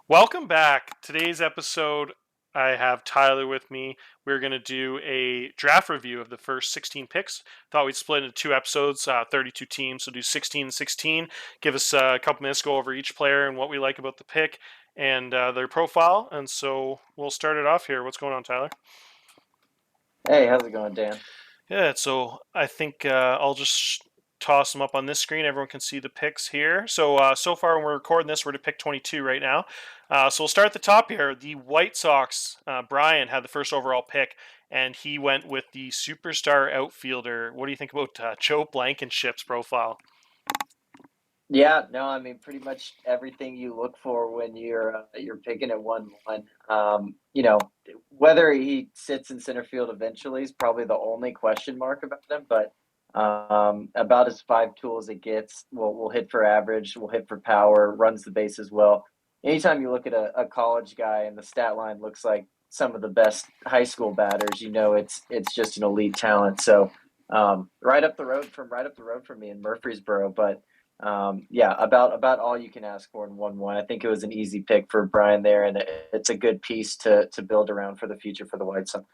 Welcome back. Today's episode, I have Tyler with me. We're going to do a draft review of the first 16 picks. Thought we'd split into two episodes, 32 teams, so do 16 and 16. Give us a couple minutes to go over each player and what we like about the pick and their profile. And so we'll start it off here. What's going on, Tyler? Hey, how's it going, Dan? Yeah, so I think I'll just toss them up on this screen. Everyone can see the picks here. So far, when we're recording this, we're to pick 22 right now. So we'll start at the top here. The White Sox, Brian had the first overall pick, and he went with the superstar outfielder. What do you think about Joe Blankenship's profile? Yeah, no, I mean pretty much everything you look for when you're picking at 1-1. Whether he sits in center field eventually is probably the only question mark about him, but about as five tool as it gets. We'll hit for average, we'll hit for power, runs the base as well. Anytime you look at a college guy and the stat line looks like some of the best high school batters, it's just an elite talent. So right up the road from me in Murfreesboro, but yeah, about all you can ask for in 1-1. I think it was an easy pick for Brian there, and it's a good piece to build around for the future for the White Sox.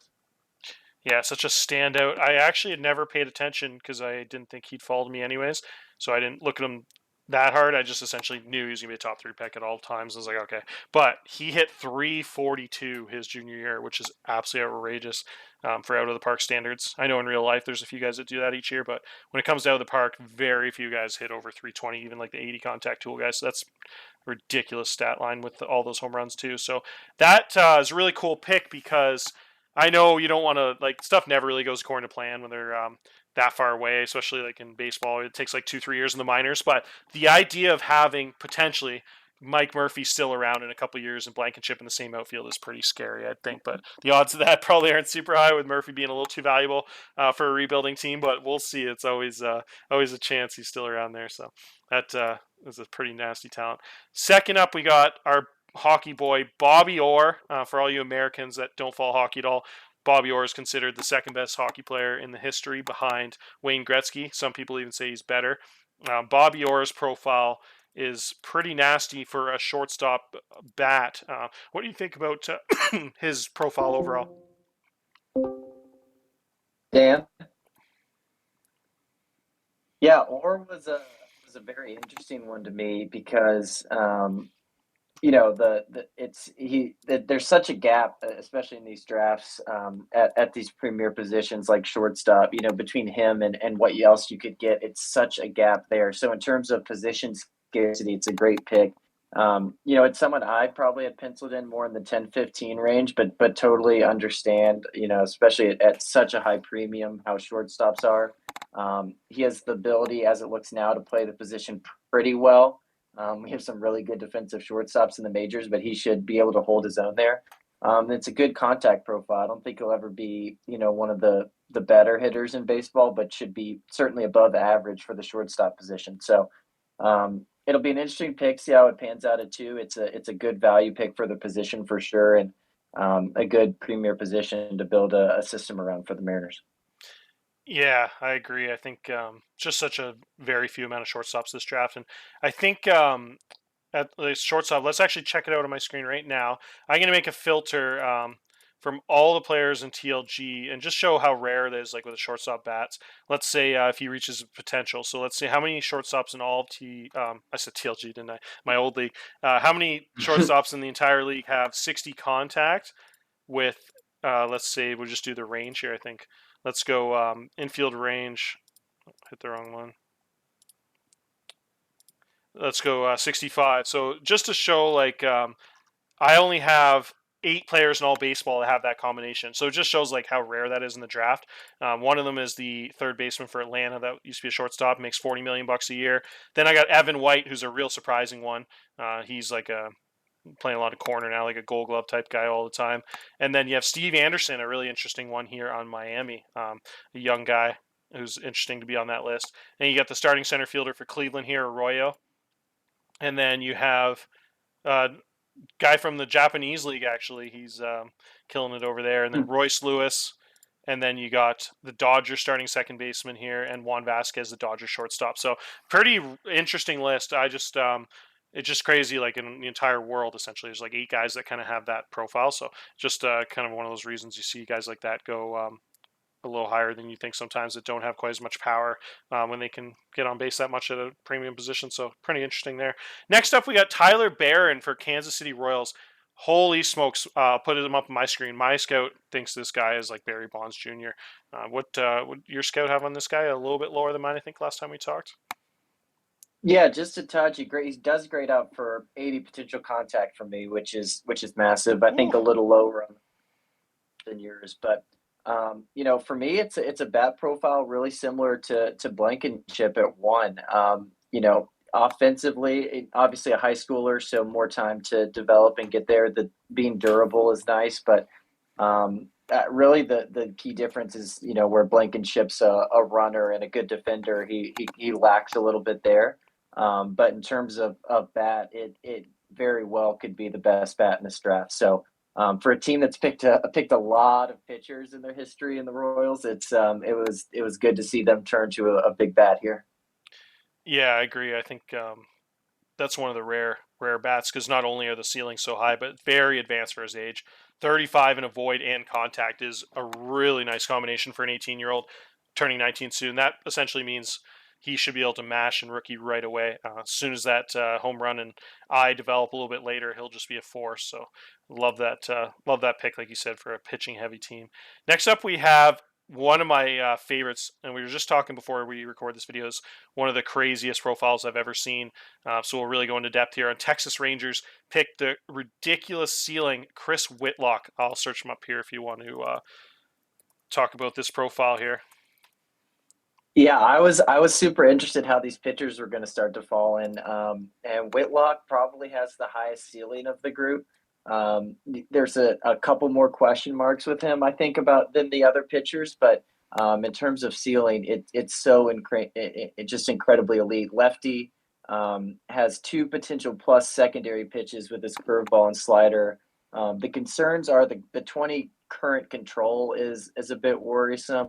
Yeah, such a standout. I actually had never paid attention because I didn't think he'd fall to me anyways. So I didn't look at him that hard. I just essentially knew he was going to be a top three pick at all times. I was like, okay. But he hit 342 his junior year, which is absolutely outrageous for out of the park standards. I know in real life there's a few guys that do that each year, but when it comes to out of the park, very few guys hit over 320, even like the 80 contact tool guys. So that's a ridiculous stat line with all those home runs too. So that is a really cool pick because I know you don't want to like stuff never really goes according to plan when they're that far away, especially like in baseball. It takes like 2-3 years in the minors, but the idea of having potentially Mike Murphy still around in a couple years and Blankenship in the same outfield is pretty scary, I think. But the odds of that probably aren't super high with Murphy being a little too valuable for a rebuilding team. But we'll see. It's always a chance he's still around there. So that is a pretty nasty talent. Second up, we got our hockey boy Bobby Orr. For all you Americans that don't follow hockey at all, Bobby Orr is considered the second best hockey player in the history behind Wayne Gretzky. Some people even say he's better. Bobby Orr's profile is pretty nasty for a shortstop bat. What do you think about his profile overall? Dan? Yeah, Orr was a very interesting one to me because the it's he there's such a gap, especially in these drafts, at these premier positions like shortstop, between him and what else you could get. It's such a gap there. So in terms of position scarcity, it's a great pick. It's someone I probably had penciled in more in the 10-15 range, but totally understand, especially at such a high premium how shortstops are. He has the ability, as it looks now, to play the position pretty well. We have some really good defensive shortstops in the majors, but he should be able to hold his own there. It's a good contact profile. I don't think he'll ever be, one of the better hitters in baseball, but should be certainly above average for the shortstop position. So it'll be an interesting pick. See how it pans out at two. It's a good value pick for the position for sure, and a good premier position to build a system around for the Mariners. Yeah, I agree. I think just such a very few amount of shortstops this draft, and I think at the shortstop. Let's actually check it out on my screen right now. I'm going to make a filter from all the players in TLG and just show how rare it is, like with the shortstop bats. Let's say if he reaches potential. So let's see how many shortstops in all of T. I said TLG, didn't I? My old league. How many shortstops in the entire league have 60 contact with? Let's say we'll just do the range here. I think. Let's go infield range. Hit the wrong one. Let's go 65. So just to show, like, I only have 8 players in all baseball that have that combination. So it just shows like how rare that is in the draft. One of them is the third baseman for Atlanta that used to be a shortstop, makes 40 million bucks a year. Then I got Evan White, who's a real surprising one. He's like a playing a lot of corner now, like a Gold Glove type guy all the time. And then you have Steve Anderson, a really interesting one here on Miami, a young guy who's interesting to be on that list. And you got the starting center fielder for Cleveland here, Arroyo. And then you have uh, guy from the Japanese league. Actually, he's killing it over there. And then Royce Lewis, and then you got the Dodgers starting second baseman here, and Juan Vasquez, the Dodgers shortstop. So pretty interesting list. I just it's just crazy. Like in the entire world, essentially, there's like 8 guys that kind of have that profile. So just kind of one of those reasons you see guys like that go a little higher than you think sometimes that don't have quite as much power when they can get on base that much at a premium position. So pretty interesting there. Next up, we got Tyler Barron for Kansas City Royals. Holy smokes! Put him up on my screen. My scout thinks this guy is like Barry Bonds Jr. What would your scout have on this guy? A little bit lower than mine, I think, last time we talked. Yeah, just a touch. He does grade out for 80 potential contact for me, which is massive. I Ooh. think a little lower than yours, but for me, it's a bat profile really similar to Blankenship at one. Offensively, obviously a high schooler, so more time to develop and get there. The being durable is nice, but really the key difference is where Blankenship's a runner and a good defender. He lacks a little bit there. But in terms of bat, it very well could be the best bat in this draft. So for a team that's picked a lot of pitchers in their history in the Royals, it was good to see them turn to a big bat here. Yeah, I agree. I think that's one of the rare bats because not only are the ceilings so high, but very advanced for his age. 35 in avoid and contact is a really nice combination for an 18-year-old turning 19 soon. That essentially means he should be able to mash and rookie right away. As soon as that home run and eye develop a little bit later, he'll just be a force. So love that. Love that pick, like you said, for a pitching heavy team. Next up, we have one of my favorites, and we were just talking before we record this video, is one of the craziest profiles I've ever seen. So we'll really go into depth here. On Texas Rangers, picked the ridiculous ceiling Chris Whitlock. I'll search him up here if you want to talk about this profile here. Yeah, I was super interested how these pitchers were going to start to fall in, and Whitlock probably has the highest ceiling of the group. There's a couple more question marks with him, I think, about than the other pitchers, but in terms of ceiling, it's just incredibly elite. Lefty has two potential plus secondary pitches with his curveball and slider. The concerns are the 20 current control is a bit worrisome.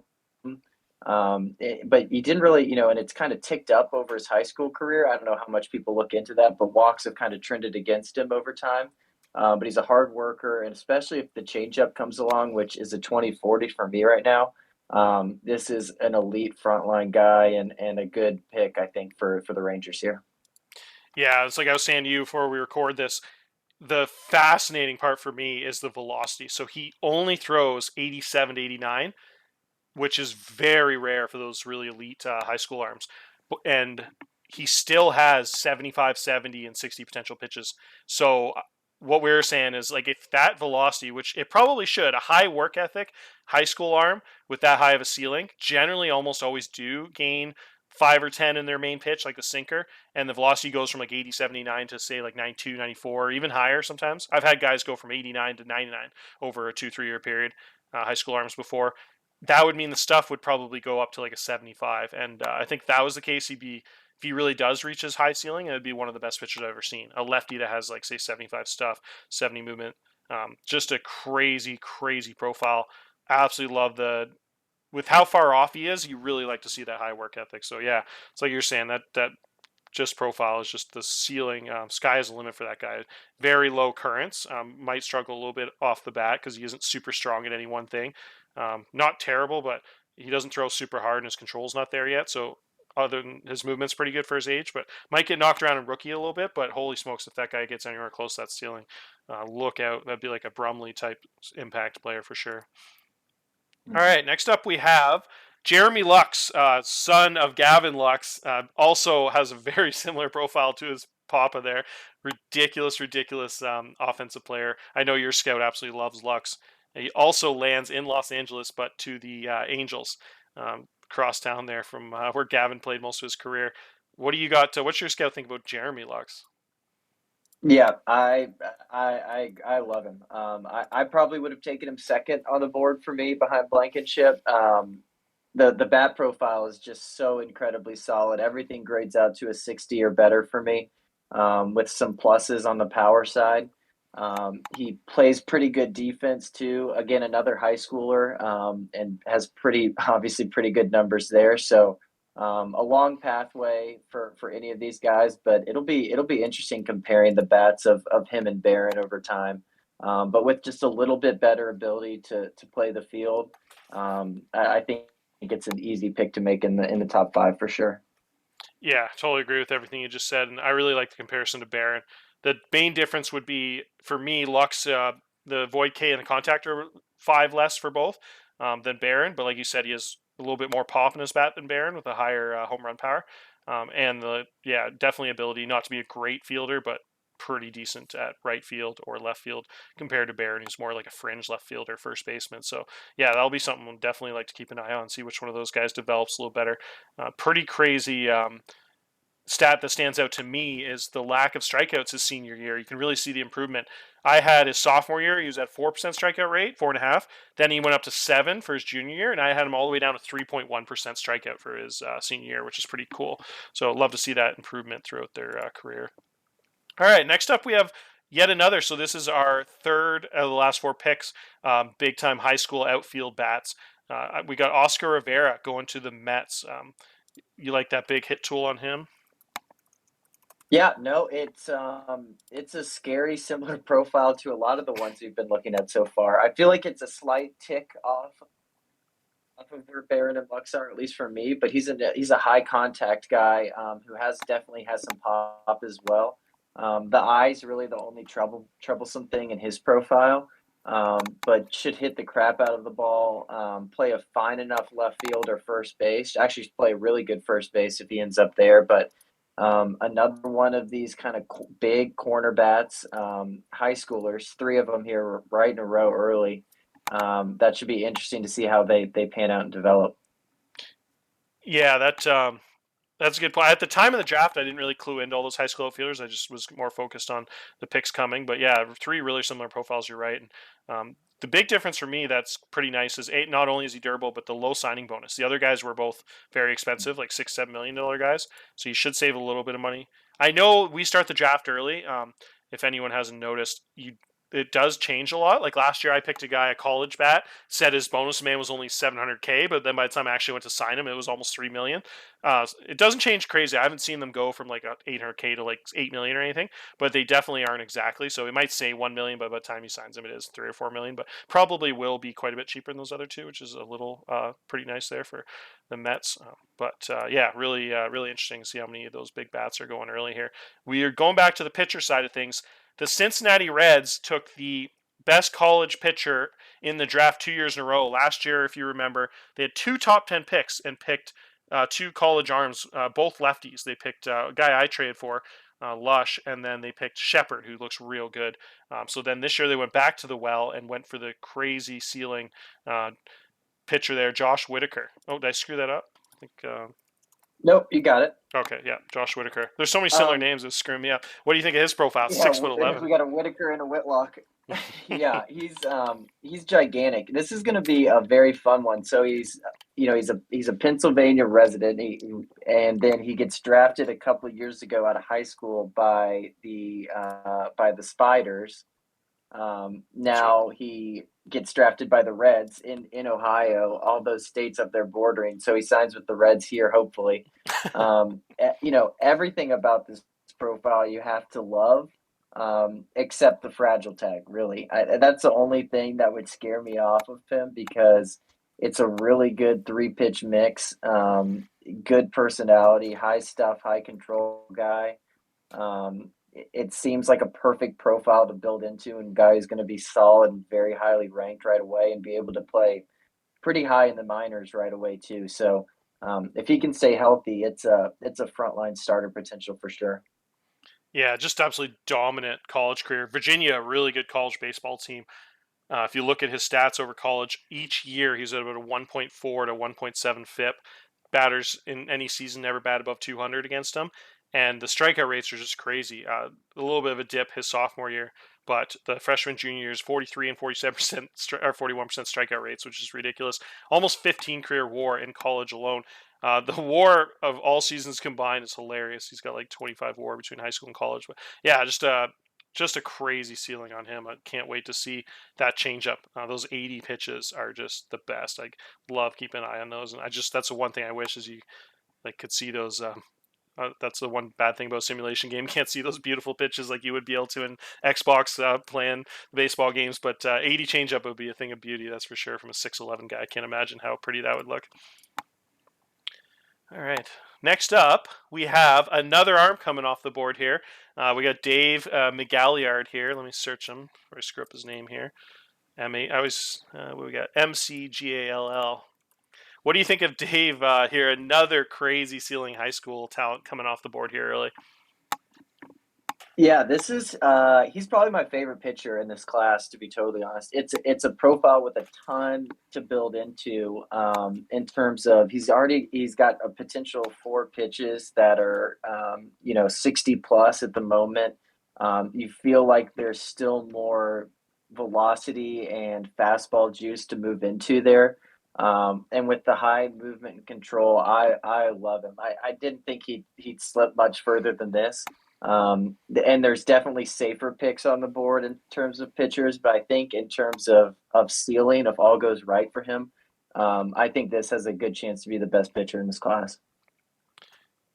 But he didn't really, and it's kind of ticked up over his high school career. I don't know how much people look into that, but walks have kind of trended against him over time. But he's a hard worker, and especially if the changeup comes along, which is a 2040 for me right now. This is an elite frontline guy and a good pick, I think, for the Rangers here. Yeah, it's like I was saying to you before we record this. The fascinating part for me is the velocity. So he only throws 87 to 89, which is very rare for those really elite high school arms. And he still has 75, 70, and 60 potential pitches. So what we're saying is like if that velocity, which it probably should, a high work ethic, high school arm with that high of a ceiling, generally almost always do gain 5 or 10 in their main pitch, like the sinker, and the velocity goes from like 80, 79 to say like 92, 94, or even higher sometimes. I've had guys go from 89 to 99 over a 2, 3 year period, high school arms before. That would mean the stuff would probably go up to like a 75. And I think that was the case. If he really does reach his high ceiling, it would be one of the best pitchers I've ever seen. A lefty that has like say 75 stuff, 70 movement, just a crazy, crazy profile. Absolutely love with how far off he is. You really like to see that high work ethic. So yeah, it's like you're saying that just profile is just the ceiling. Sky is the limit for that guy. Very low currents. Might struggle a little bit off the bat because he isn't super strong at any one thing. Not terrible, but he doesn't throw super hard and his control's not there yet. So other than his movement's pretty good for his age, but might get knocked around in rookie a little bit. But holy smokes, if that guy gets anywhere close to that ceiling, look out. That'd be like a Brumley type impact player for sure. All right, next up we have Jeremy Lux, son of Gavin Lux, also has a very similar profile to his papa there. Ridiculous, ridiculous offensive player. I know your scout absolutely loves Lux. He also lands in Los Angeles, but to the Angels, across town there from where Gavin played most of his career. What do you got? What's your scout think about Jeremy Lux? Yeah, I love him. I probably would have taken him second on the board for me behind Blankenship. The bat profile is just so incredibly solid. Everything grades out to a 60 or better for me, with some pluses on the power side. He plays pretty good defense too. Again, another high schooler, and has pretty obviously pretty good numbers there. So A long pathway for any of these guys, but it'll be interesting comparing the bats of him and Barron over time. But with just a little bit better ability to play the field, I think it's an easy pick to make in the top five for sure. Yeah, totally agree with everything you just said, and I really like the comparison to Barron. The main difference would be for me, Lux, the Void K and the contact are five less for both than Barron, but like you said, he has a little bit more pop in his bat than Barron with a higher home run power, and the definitely ability not to be a great fielder, but pretty decent at right field or left field compared to Barron, who's more like a fringe left fielder, first baseman. So yeah, that'll be something we'll definitely like to keep an eye on, see which one of those guys develops a little better. Pretty crazy stat that stands out to me is the lack of strikeouts his senior year. You can really see the improvement. I had his sophomore year, he was at 4% strikeout rate, 4.5. Then he went up to 7 for his junior year, and I had him all the way down to 3.1% strikeout for his senior year, which is pretty cool. So I'd love to see that improvement throughout their career. All right, next up we have yet another. So this is our third of the last four picks, big time high school outfield bats. We got Oscar Rivera going to the Mets. You like that big hit tool on him? Yeah, no, it's a scary similar profile to a lot of the ones we've been looking at so far. I feel like it's a slight tick off of where Barron and Lux are, at least for me. But he's a high contact guy who has definitely has some pop as well. The eyes really the only troublesome thing in his profile, but should hit the crap out of the ball. Play a fine enough left field or first base. Actually, play a really good first base if he ends up there. But another one of these kind of big corner bats, high schoolers, three of them here right in a row early. That should be interesting to see how they pan out and develop. Yeah, that's a good point. At the time of the draft, I didn't really clue into all those high school outfielders. I just was more focused on the picks coming. But yeah, three really similar profiles. You're right. And the big difference for me that's pretty nice is eight. Not only is he durable, but the low signing bonus. The other guys were both very expensive, like $6-7 million guys. So you should save a little bit of money. I know we start the draft early. If anyone hasn't noticed, you it does change a lot. Like last year, I picked a guy, a college bat, said his bonus man was only 700K, but then by the time I actually went to sign him, it was almost 3 million. It doesn't change crazy. I haven't seen them go from like 800K to like 8 million or anything, but they definitely aren't exactly. So it might say 1 million, but by the time he signs him, it is 3 or 4 million. But probably will be quite a bit cheaper than those other two, which is a little pretty nice there for the Mets. Yeah, really interesting to see how many of those big bats are going early here. We are going back to the pitcher side of things. The Cincinnati Reds took the best college pitcher in the draft 2 years in a row. Last year, if you remember, they had two top 10 picks and picked two college arms, both lefties. They picked a guy I traded for, Lush, and then they picked Shepard, who looks real good. So then this year they went back to the well and went for the crazy ceiling pitcher there, Josh Whitaker. Oh, did I screw that up? I think. Nope, you got it. Okay, yeah, Josh Whitaker. There's so many similar Um, names that screw me up. What do you think of his profile? yeah, 6'11". we got a Whitaker and a Whitlock. Yeah, he's gigantic. This is going to be a very fun one. So he's a Pennsylvania resident, and then he gets drafted a couple of years ago out of high school by the Spiders. That's right. Now he gets drafted by the Reds in Ohio, all those states up there bordering. So he signs with the Reds here, hopefully. Everything about this profile you have to love, except the fragile tag. Really, that's the only thing that would scare me off of him because it's a really good three pitch mix. Good personality, high stuff, high control guy. It seems like a perfect profile to build into, and guy who's going to be solid and very highly ranked right away, and be able to play pretty high in the minors right away too. So if he can stay healthy, it's a frontline starter potential for sure. Yeah, just absolutely dominant college career. Virginia, a really good college baseball team. If you look at his stats over college, each year he's at about a 1.4 to 1.7 FIP. Batters in any season never bat above 200 against him. And the strikeout rates are just crazy. A little bit of a dip his sophomore year, but the freshman junior year is 43 and 47% or 41% strikeout rates, which is ridiculous. Almost 15 career WAR in college alone. The WAR of all seasons combined is hilarious. He's got like 25 WAR between high school and college. But yeah, just a crazy ceiling on him. I can't wait to see that changeup. Those 80 pitches are just the best. I love keeping an eye on those, and that's the one thing I wish is you like could see those. That's the one bad thing about simulation game. You can't see those beautiful pitches like you would be able to in Xbox playing baseball games. But 80 changeup would be a thing of beauty, that's for sure. From a 6'11" guy, I can't imagine how pretty that would look. All right. Next up, we have another arm coming off the board here. We got Dave McGalliard here. Let me search him before I screw up his name here. I always what we got McGall. What do you think of Dave here? Another crazy ceiling high school talent coming off the board here early. Yeah, this is he's probably my favorite pitcher in this class, to be totally honest. It's a profile with a ton to build into in terms of he's got a potential 4 pitches that are 60 plus at the moment. You feel like there's still more velocity and fastball juice to move into there. And with the high movement and control, I love him. I didn't think he'd slip much further than this. And there's definitely safer picks on the board in terms of pitchers, but I think in terms of ceiling, if all goes right for him, I think this has a good chance to be the best pitcher in this class.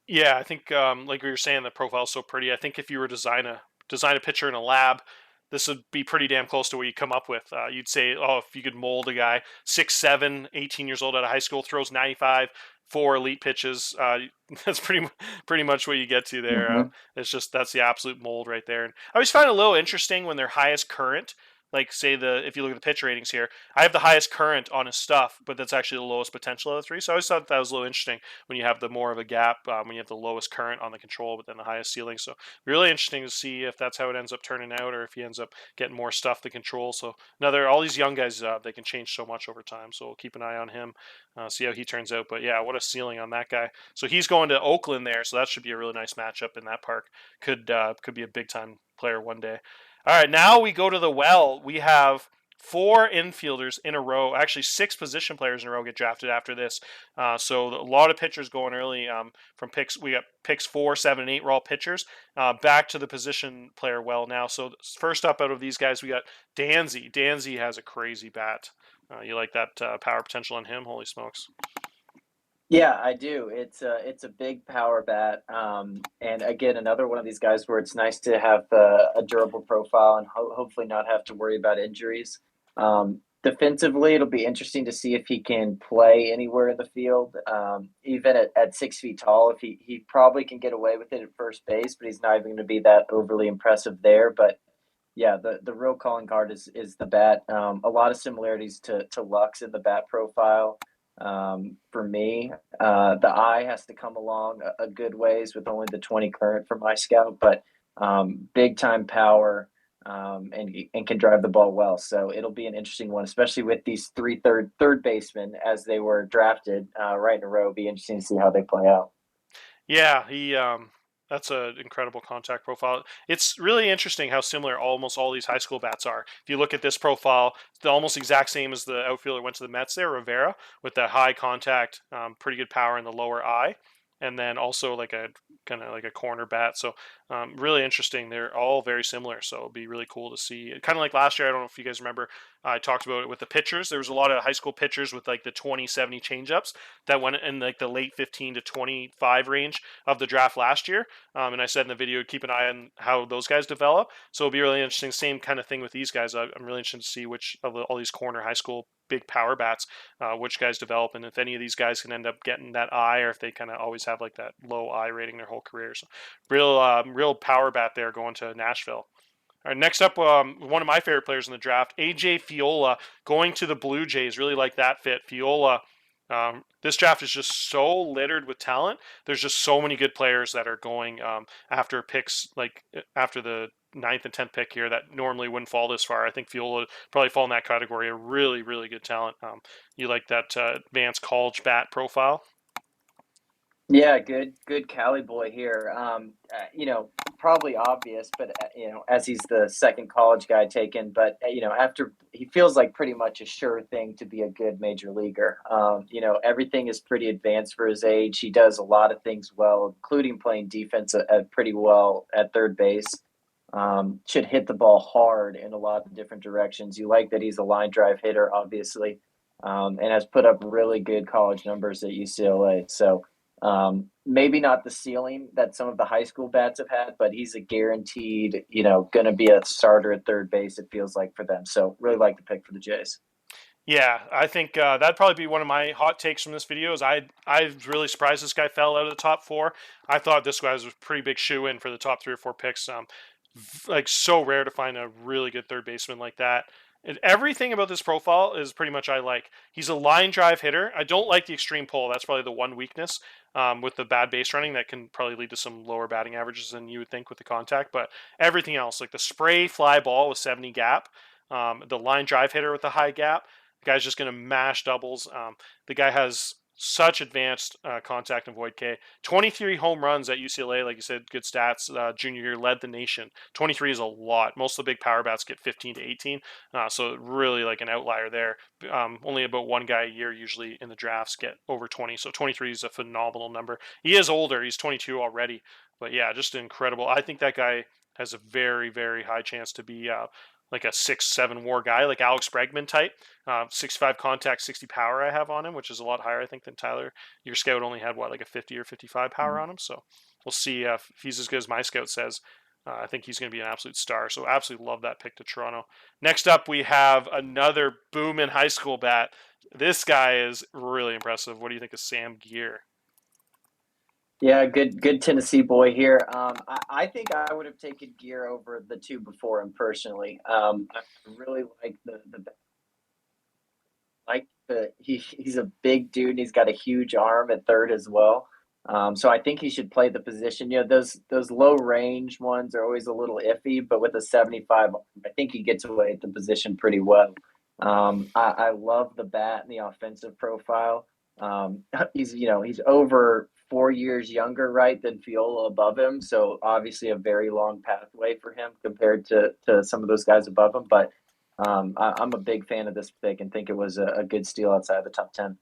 Yeah, I think like we were saying, the profile's so pretty. I think if you were to design a picture in a lab, this would be pretty damn close to what you come up with. You'd say, oh, if you could mold a guy 6'7", 18 years old out of high school, throws 95, 4 elite pitches. That's pretty much what you get to there. Mm-hmm. It's just that's the absolute mold right there. And I always find it a little interesting when their highest current. Like say if you look at the pitch ratings here, I have the highest current on his stuff, but that's actually the lowest potential of the three. So I always thought that was a little interesting when you have the more of a gap, when you have the lowest current on the control, but then the highest ceiling. So really interesting to see if that's how it ends up turning out, or if he ends up getting more stuff to control. So all these young guys, they can change so much over time. So we'll keep an eye on him, see how he turns out. But yeah, what a ceiling on that guy. So he's going to Oakland there, so that should be a really nice matchup in that park. Could be a big time player one day. All right, now we go to the well. We have 4 infielders in a row. Actually, 6 position players in a row get drafted after this. So a lot of pitchers going early from picks. We got picks 4, 7, and 8 were all pitchers. Back to the position player well now. So first up out of these guys, we got Danzi. Danzi has a crazy bat. You like that power potential on him? Holy smokes. Yeah, I do. It's a big power bat, and again, another one of these guys where it's nice to have a durable profile and hopefully not have to worry about injuries. Defensively, it'll be interesting to see if he can play anywhere in the field, even at 6 feet tall. If he probably can get away with it at first base, but he's not even going to be that overly impressive there. But yeah, the real calling card is the bat. A lot of similarities to Lux in the bat profile. For me, the eye has to come along a good ways with only the 20 current for my scout, but big time power, and can drive the ball well. So it'll be an interesting one, especially with these three third basemen as they were drafted right in a row. It'll be interesting to see how they play out. Yeah, he that's an incredible contact profile. It's really interesting how similar almost all these high school bats are. If you look at this profile, it's almost exact same as the outfielder went to the Mets there, Rivera, with that high contact, pretty good power in the lower eye, and then also like a kind of like a corner bat. So really interesting. They're all very similar. So it'll be really cool to see. Kind of like last year. I don't know if you guys remember. I talked about it with the pitchers. There was a lot of high school pitchers with like the 20-70 changeups that went in like the late 15 to 25 range of the draft last year. And I said in the video, keep an eye on how those guys develop. So it'll be really interesting. Same kind of thing with these guys. I'm really interested to see which of all these corner high school big power bats, which guys develop, and if any of these guys can end up getting that eye, or if they kind of always have like that low eye rating their whole career. So real power bat there going to Nashville. All right, next up, one of my favorite players in the draft, AJ Feola, going to the Blue Jays. Really like that fit. Feola, this draft is just so littered with talent. There's just so many good players that are going after picks, like after the ninth and 10th pick here, that normally wouldn't fall this far. I think Feola would probably fall in that category. A really, really good talent. You like that advanced college bat profile? Yeah, good Cali boy here. Probably obvious, but as he's the second college guy taken, but after he feels like pretty much a sure thing to be a good major leaguer. Everything is pretty advanced for his age. He does a lot of things well, including playing defense pretty well at third base. Should hit the ball hard in a lot of different directions. You like that he's a line drive hitter, obviously, and has put up really good college numbers at UCLA. So Maybe not the ceiling that some of the high school bats have had, but he's a guaranteed, going to be a starter at third base, it feels like for them. So really like the pick for the Jays. Yeah, I think that'd probably be one of my hot takes from this video. Is I was really surprised this guy fell out of the top four. I thought this guy was a pretty big shoe in for the top three or four picks. Like so rare to find a really good third baseman like that. And everything about this profile is pretty much I like. He's a line drive hitter. I don't like the extreme pull. That's probably the one weakness with the bad base running that can probably lead to some lower batting averages than you would think with the contact. But everything else, like the spray fly ball with 70 gap, the line drive hitter with the high gap, the guy's just going to mash doubles. The guy has such advanced contact and void K. 23 home runs at UCLA, like you said, good stats. Junior year led the nation. 23 is a lot. Most of the big power bats get 15 to 18, so really like an outlier there. Only about one guy a year usually in the drafts get over 20, so 23 is a phenomenal number. He is older. He's 22 already, but yeah, just incredible. I think that guy has a very, very high chance to be like a 6-7 WAR guy, like Alex Bregman type. 65 contact, 60 power I have on him, which is a lot higher, I think, than Tyler. Your scout only had, what, like a 50 or 55 power on him? So we'll see if he's as good as my scout says. I think he's going to be an absolute star. So absolutely love that pick to Toronto. Next up, we have another booming high school bat. This guy is really impressive. What do you think of Sam Geer? Yeah, good Tennessee boy here. I think I would have taken Gear over the two before him personally. I really like he's a big dude and he's got a huge arm at third as well. So I think he should play the position. Those low range ones are always a little iffy, but with a 75, I think he gets away at the position pretty well. I love the bat and the offensive profile. He's over 4 years younger, right, than Feola above him. So obviously a very long pathway for him compared to some of those guys above him. But I'm a big fan of this pick and think it was a good steal outside of the top 10.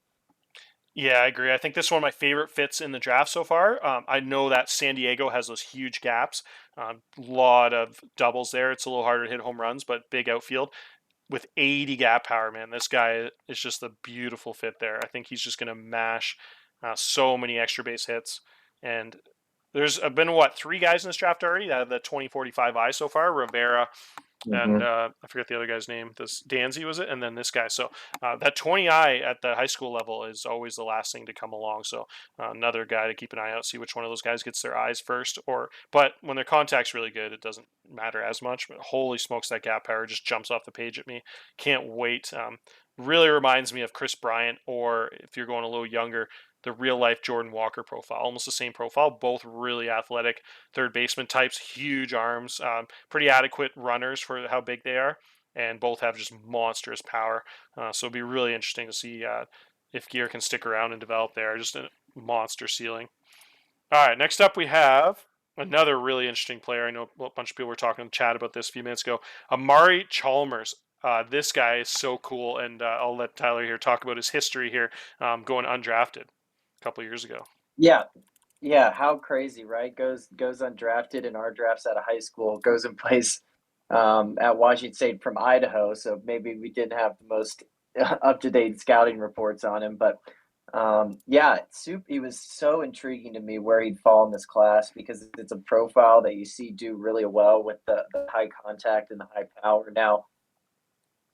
Yeah, I agree. I think this is one of my favorite fits in the draft so far. I know that San Diego has those huge gaps, a lot of doubles there. It's a little harder to hit home runs, but big outfield with 80 gap power, man. This guy is just a beautiful fit there. I think he's just going to mash so many extra base hits. And there's been, what, three guys in this draft already that have the 2045 eye so far. Rivera, and Mm-hmm. I forget the other guy's name. This Danzi was it, and then this guy. So that 20i at the high school level is always the last thing to come along. So another guy to keep an eye out, see which one of those guys gets their eyes first. But when their contact's really good, it doesn't matter as much. But holy smokes, that gap power just jumps off the page at me. Can't wait. Really reminds me of Chris Bryant, or if you're going a little younger, the real life Jordan Walker profile, almost the same profile, both really athletic third baseman types, huge arms, pretty adequate runners for how big they are, and both have just monstrous power. So it'll be really interesting to see if Gear can stick around and develop there. Just a monster ceiling. All right, next up we have another really interesting player. I know a bunch of people were talking in the chat about this a few minutes ago. Amari Chalmers. This guy is so cool, and I'll let Tyler here talk about his history here, going undrafted a couple years ago. Yeah, yeah. How crazy, right? Goes undrafted in our drafts out of high school. Goes and plays at Washington State from Idaho. So maybe we didn't have the most up to date scouting reports on him, but yeah, he was so intriguing to me where he'd fall in this class because it's a profile that you see do really well with the high contact and the high power. Now,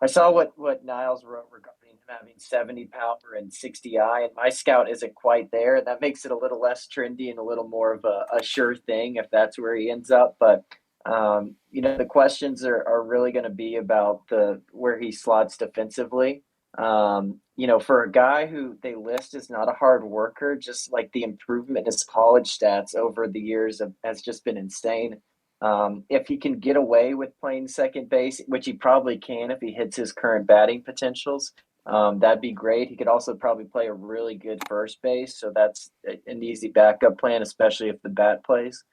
I saw what Niles wrote regarding him having 70 power and 60 eye, and my scout isn't quite there. That makes it a little less trendy and a little more of a sure thing if that's where he ends up. But the questions are really going to be about the where he slots defensively. For a guy who they list as not a hard worker, just like the improvement in his college stats over the years has just been insane. If he can get away with playing second base, which he probably can if he hits his current batting potentials, that'd be great. He could also probably play a really good first base, so that's an easy backup plan, especially if the bat plays.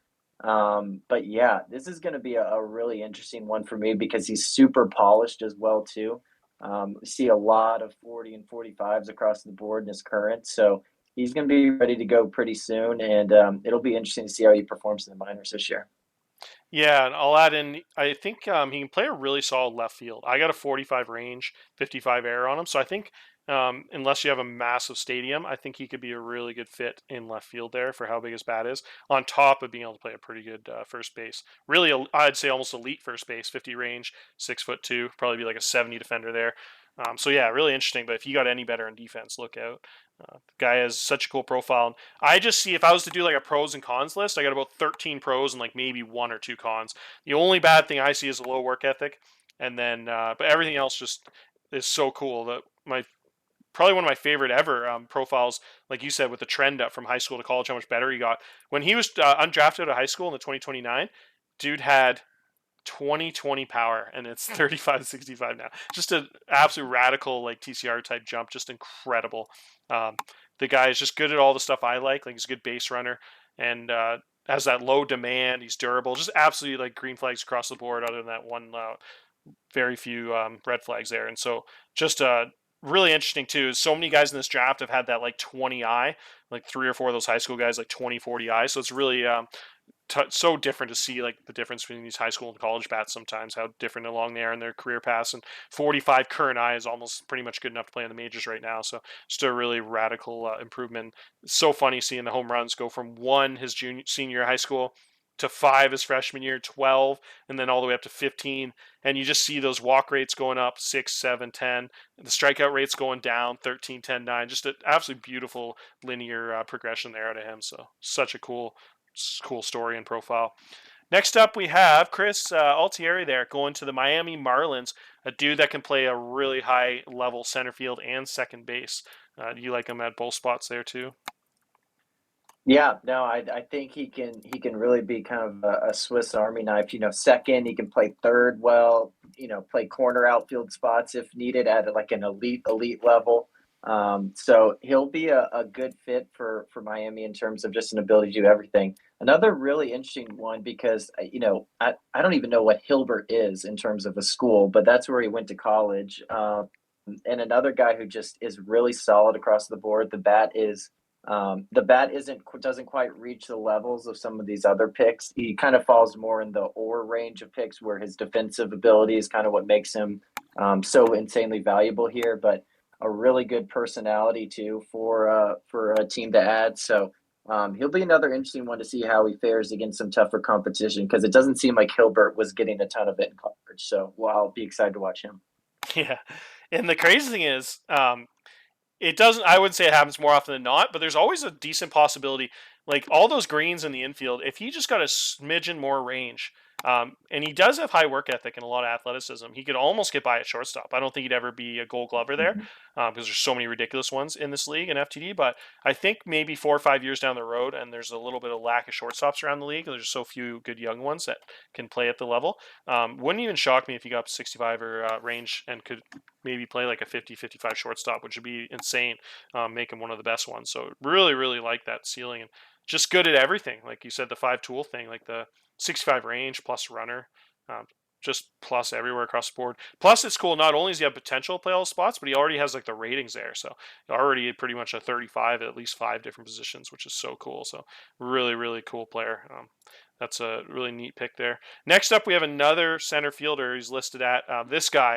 But yeah, this is going to be a really interesting one for me because he's super polished as well too. We see a lot of 40 and 45s across the board in his current, so he's going to be ready to go pretty soon, and it'll be interesting to see how he performs in the minors this year. Yeah, and I'll add in. I think he can play a really solid left field. I got a 45 range, 55 air on him, so I think unless you have a massive stadium, I think he could be a really good fit in left field there for how big his bat is. On top of being able to play a pretty good first base, really, I'd say almost elite first base, 50 range, 6'2", probably be like a 70 defender there. So yeah, really interesting. But if you got any better in defense, look out. The guy has such a cool profile. I just see if I was to do like a pros and cons list, I got about 13 pros and like maybe one or two cons. The only bad thing I see is a low work ethic, and then but everything else just is so cool. That my probably one of my favorite ever profiles, like you said, with the trend up from high school to college, how much better he got when he was undrafted out of high school in the 2029. Dude had 2020 power and it's 35 65 now. Just an absolute radical like TCR type jump, just incredible. Um, the guy is just good at all the stuff I like he's a good base runner and has that low demand. He's durable, just absolutely like green flags across the board. Other than that one, very few red flags there, and so just really interesting too. Is so many guys in this draft have had that like 20 eye, like three or four of those high school guys like 20/40 eye. So it's really so different to see like the difference between these high school and college bats sometimes, how different along they are in their career paths. And 45 current eye is almost pretty much good enough to play in the majors right now. So just a really radical improvement. It's so funny seeing the home runs go from one his senior high school to five his freshman year, 12, and then all the way up to 15. And you just see those walk rates going up 6, 7, 10. The strikeout rates going down 13, 10, 9. Just an absolutely beautiful linear progression there out of him. So such a cool story and profile. Next up, we have Chris Altieri there going to the Miami Marlins, a dude that can play a really high level center field and second base. Do you like him at both spots there too? Yeah, no, I think he can really be kind of a Swiss Army knife. Second, he can play third well. Play corner outfield spots if needed at like an elite level. So he'll be a good fit for Miami in terms of just an ability to do everything. Another really interesting one because I don't even know what Hilbert is in terms of a school, but that's where he went to college. And another guy who just is really solid across the board. The bat isn't doesn't quite reach the levels of some of these other picks. He kind of falls more in the or range of picks where his defensive ability is kind of what makes him so insanely valuable here. But a really good personality too for a team to add. So he'll be another interesting one to see how he fares against some tougher competition because it doesn't seem like Hilbert was getting a ton of it in college. So I'll be excited to watch him. Yeah. And the crazy thing is, it doesn't. I would say it happens more often than not, but there's always a decent possibility. Like all those greens in the infield, if he just got a smidgen more range, and he does have high work ethic and a lot of athleticism, he could almost get by at shortstop. I don't think he'd ever be a Gold Glover there Mhm. because there's so many ridiculous ones in this league in FTD. But I think maybe 4 or 5 years down the road, and there's a little bit of lack of shortstops around the league. There's so few good young ones that can play at the level. Wouldn't even shock me if he got up to 65 or range and could maybe play like a 50-55 shortstop, which would be insane, make him one of the best ones. So really, really like that ceiling and just good at everything. Like you said, the five tool thing, like the 65 range plus runner, um, just plus everywhere across the board. Plus, it's cool. Not only does he have potential to play all the spots, but he already has like the ratings there. So already pretty much a 35 at least five different positions, which is so cool. So really, really cool player. That's a really neat pick there. Next up, we have another center fielder. He's listed at this guy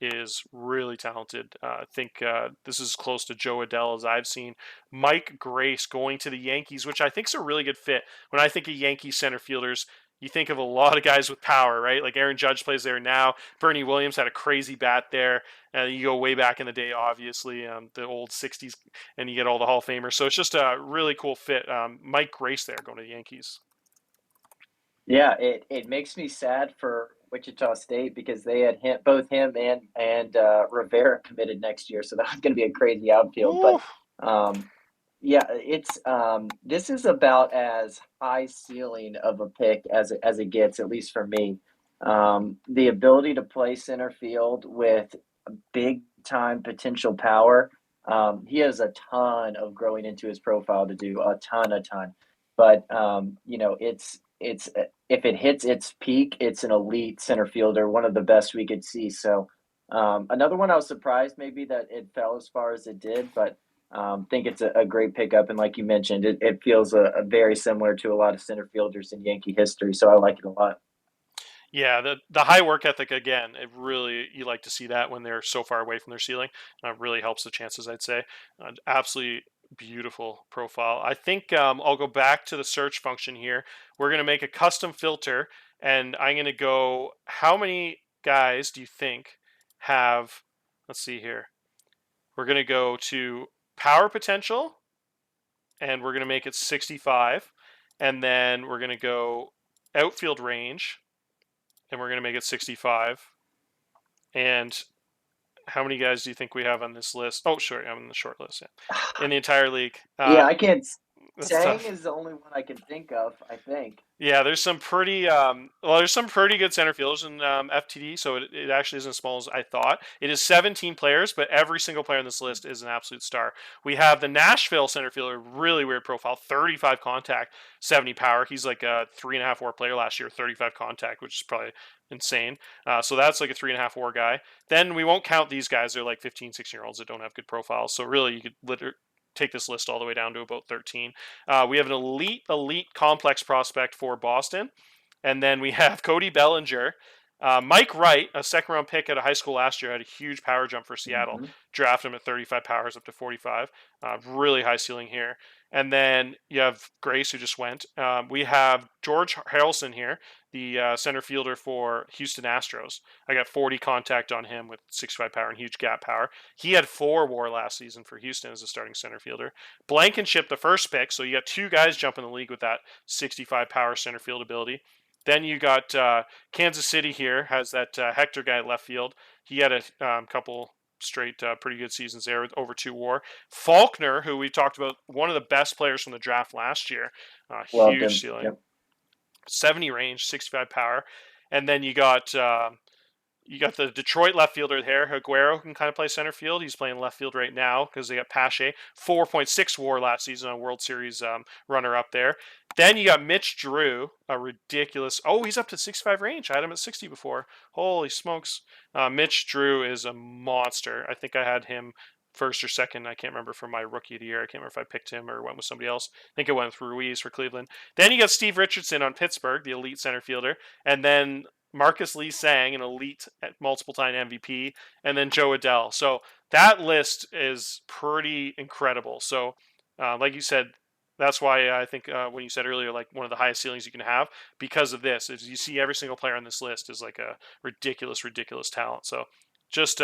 is really talented. I think this is close to Joe Adell as I've seen. Mike Grace going to the Yankees, which I think is a really good fit. When I think of Yankee center fielders, you think of a lot of guys with power, right? Like Aaron Judge plays there now. Bernie Williams had a crazy bat there. You go way back in the day, obviously, the old 60s, and you get all the Hall of Famers. So it's just a really cool fit. Mike Grace there going to the Yankees. Yeah, it makes me sad for Wichita State because they had both him and Rivera committed next year, so that was going to be a crazy outfield. Woo! But um, yeah, it's this is about as high ceiling of a pick as it gets, at least for me. The ability to play center field with big time potential power. He has a ton of growing into his profile to do, a ton. But it's if it hits its peak, it's an elite center fielder, one of the best we could see. So another one I was surprised maybe that it fell as far as it did, but Think it's a great pickup, and like you mentioned, it feels a very similar to a lot of center fielders in Yankee history. So I like it a lot. Yeah, the high work ethic again. It really you like to see that when they're so far away from their ceiling. Really helps the chances. I'd say, absolutely beautiful profile. I think I'll go back to the search function here. We're gonna make a custom filter, and I'm gonna go. How many guys do you think have? Let's see here. We're gonna go to power potential, and we're gonna make it 65, and then we're gonna go outfield range, and we're going to make it 65. And how many guys do you think we have on this list? Oh, sure, I'm in the short list. Yeah, in the entire league, Yeah, I can't. that's Sang tough. is the only one I can think of. I think. Yeah, there's some pretty there's some pretty good center fielders in FTD, so it actually isn't as small as I thought. It is 17 players, but every single player on this list is an absolute star. We have the Nashville center fielder, really weird profile, 35 contact, 70 power. He's like a 3.5 WAR player last year, 35 contact, which is probably insane. So that's like a 3.5 WAR guy. Then we won't count these guys; they're like 15, 16-year-olds that don't have good profiles. So really, you could literally take this list all the way down to about 13. We have an elite complex prospect for Boston. And then we have Cody Bellinger. Mike Wright, a second round pick out of high school last year, had a huge power jump for Seattle. Mhm. Drafted him at 35 powers up to 45. Really high ceiling here. And then you have Grace, who just went. We have George Harrelson here, the center fielder for Houston Astros. I got 40 contact on him with 65 power and huge gap power. He had 4 WAR last season for Houston as a starting center fielder. Blankenship, the first pick. So you got two guys jumping the league with that 65 power center field ability. Then you got Kansas City here, has that Hector guy at left field. He had a couple straight pretty good seasons there with over 2 WAR. Faulkner, who we talked about, one of the best players from the draft last year, Loved huge him. ceiling, Yep. 70 range, 65 power. And then you got the Detroit left fielder there. Aguero can kind of play center field. He's playing left field right now because they got Pache. 4.6 WAR last season on World Series runner up there. Then you got Mitch Drew, a ridiculous. Oh, he's up to 65 range. I had him at 60 before. Holy smokes. Mitch Drew is a monster. I think I had him first or second. I can't remember for my rookie of the year. I can't remember if I picked him or went with somebody else. I think I went with Ruiz for Cleveland. Then you got Steve Richardson on Pittsburgh, the elite center fielder. And then Marcus Lee Sang, an elite multiple time MVP, and then Joe Adell. So that list is pretty incredible. So, like you said, that's why I think when you said earlier, like one of the highest ceilings you can have because of this, is you see every single player on this list is like a ridiculous talent. So, just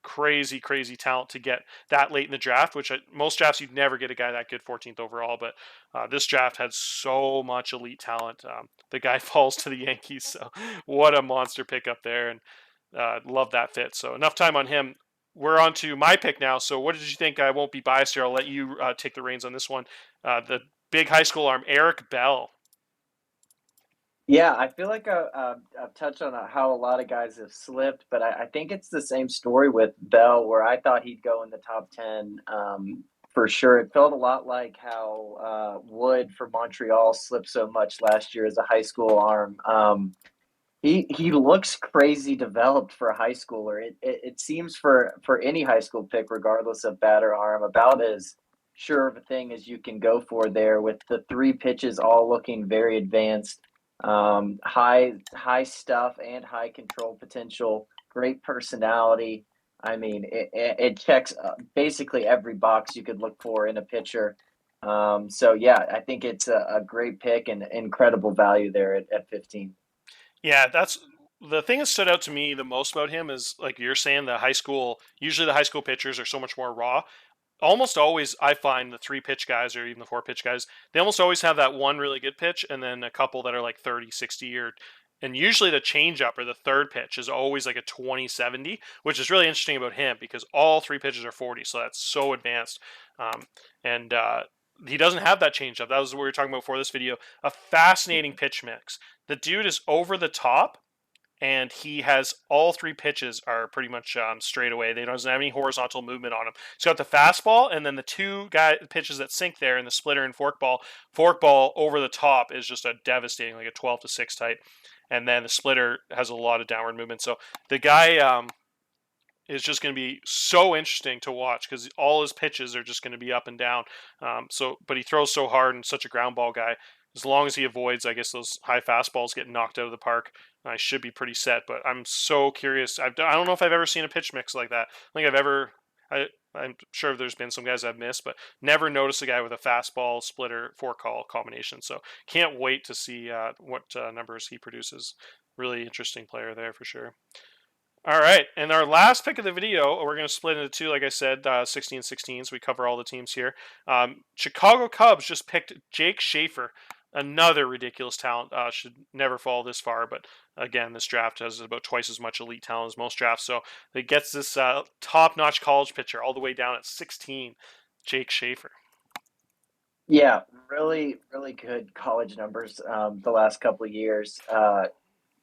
crazy talent to get that late in the draft, which most drafts you'd never get a guy that good 14th overall, but this draft had so much elite talent. The guy falls to the Yankees, so what a monster pickup there, and love that fit. So enough time on him. We're on to my pick now. So what did you think? I won't be biased here. I'll let you take the reins on this one. The big high school arm, Eric Bell. Yeah, I feel like I've touched on how a lot of guys have slipped, but I think it's the same story with Bell, where I thought he'd go in the top 10 for sure. It felt a lot like how Wood for Montreal slipped so much last year as a high school arm. He looks crazy developed for a high schooler. It seems for any high school pick, regardless of bat or arm, about as sure of a thing as you can go for there, with the three pitches all looking very advanced, high stuff and high control potential, great personality. I mean, it checks basically every box you could look for in a pitcher. So yeah, I think it's a great pick and incredible value there at 15. Yeah, that's the thing that stood out to me the most about him is like you're saying the high school. Usually the high school pitchers are so much more raw. Almost always I find the 3 pitch guys or even the 4 pitch guys, they almost always have that one really good pitch and then a couple that are like 30, 60 or and usually the changeup or the third pitch is always like a 20-70, which is really interesting about him because all 3 pitches are 40, so that's so advanced. And he doesn't have that changeup. That was what we were talking about before this video. A fascinating pitch mix. The dude is over the top and he has all 3 pitches are pretty much straight away. They doesn't have any horizontal movement on him. He's got the fastball and then the two pitches that sink there in the splitter and forkball. Forkball over the top is just a devastating, like a 12-6 type, and then the splitter has a lot of downward movement. So the guy, is just going to be so interesting to watch because all his pitches are just going to be up and down. But he throws so hard and such a ground ball guy. As long as he avoids, I guess, those high fastballs getting knocked out of the park, I should be pretty set. But I'm so curious. I don't know if I've ever seen a pitch mix like that. I think I've ever. I'm sure there's been some guys I've missed, but never noticed a guy with a fastball, splitter, four call combination. So can't wait to see what numbers he produces. Really interesting player there for sure. All right, and our last pick of the video, we're going to split into two, like I said, 16 16, so we cover all the teams here. Chicago Cubs just picked Jake Schaffer, another ridiculous talent. Should never fall this far, but again, this draft has about twice as much elite talent as most drafts, so it gets this top-notch college pitcher all the way down at 16, Jake Schaffer. Yeah, really, really good college numbers the last couple of years.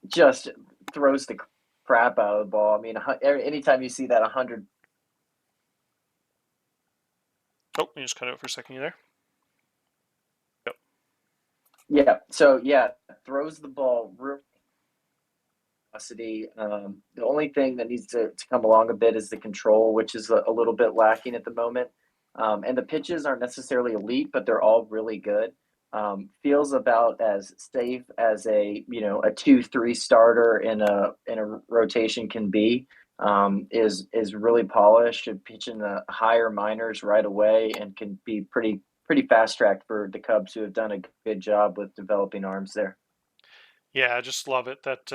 Just throws the crap out of the ball. I mean, anytime you see that 100. Oh, you just cut out for a second there. Yep. Yeah, so yeah, throws the ball real velocity. The only thing that needs to come along a bit is the control, which is a little bit lacking at the moment. And the pitches aren't necessarily elite, but they're all really good. Feels about as safe as a a 2-3 starter in a rotation can be. Is really polished and pitching the higher minors right away and can be pretty fast tracked for the Cubs who have done a good job with developing arms there. Yeah, I just love it. That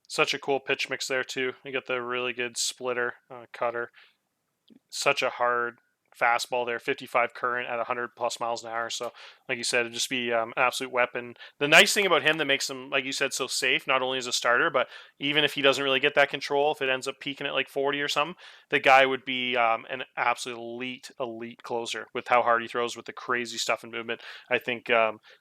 such a cool pitch mix there too. You got the really good splitter, cutter, such a hard fastball there, 55 current at 100 plus miles an hour. So, like you said, it'd just be an absolute weapon. The nice thing about him that makes him, like you said, so safe, not only as a starter, but even if he doesn't really get that control, if it ends up peaking at like 40 or something, the guy would be an absolute elite closer with how hard he throws, with the crazy stuff and movement. I think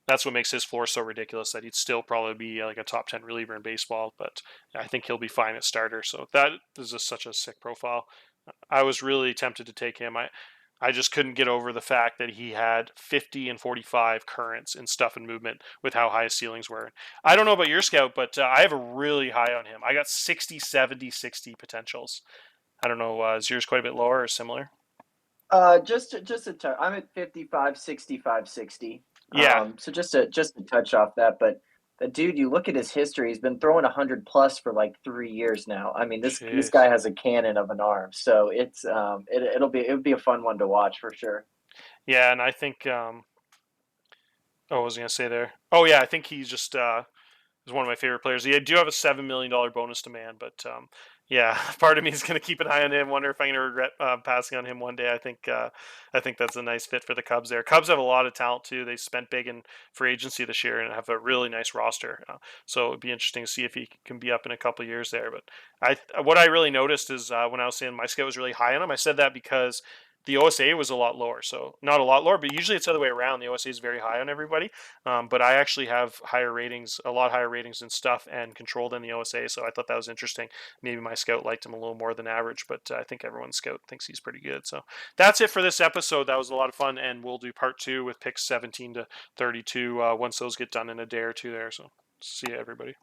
that's what makes his floor so ridiculous that he'd still probably be like a top 10 reliever in baseball, but I think he'll be fine at starter. So that is just such a sick profile. I was really tempted to take him. I just couldn't get over the fact that he had 50 and 45 currents in stuff and movement with how high his ceilings were. I don't know about your scout, but I have a really high on him. I got 60, 70, 60 potentials. I don't know, is yours quite a bit lower or similar? Just a touch. I'm at 55, 65, 60. Yeah. So just a touch off that, but the dude, you look at his history, he's been throwing 100 plus for like 3 years now. I mean, this guy Jeez. has a cannon of an arm, so it would be a fun one to watch for sure. Yeah, and I think oh, what was I gonna say there? Oh yeah, I think he's just is one of my favorite players. Yeah, I do have a $7 million bonus demand, but yeah, part of me is going to keep an eye on him. Wonder if I'm going to regret passing on him one day. I think that's a nice fit for the Cubs. There, Cubs have a lot of talent too. They spent big in free agency this year and have a really nice roster. So it'd be interesting to see if he can be up in a couple of years there. But what I really noticed is when I was saying my scout was really high on him, I said that because the OSA was a lot lower. So not a lot lower, but usually it's the other way around. The OSA is very high on everybody. But I actually have higher ratings, a lot higher ratings in stuff and control than the OSA. So I thought that was interesting. Maybe my scout liked him a little more than average, but I think everyone's scout thinks he's pretty good. So that's it for this episode. That was a lot of fun, and we'll do part two with picks 17 to 32 once those get done in a day or two there. So see you, everybody.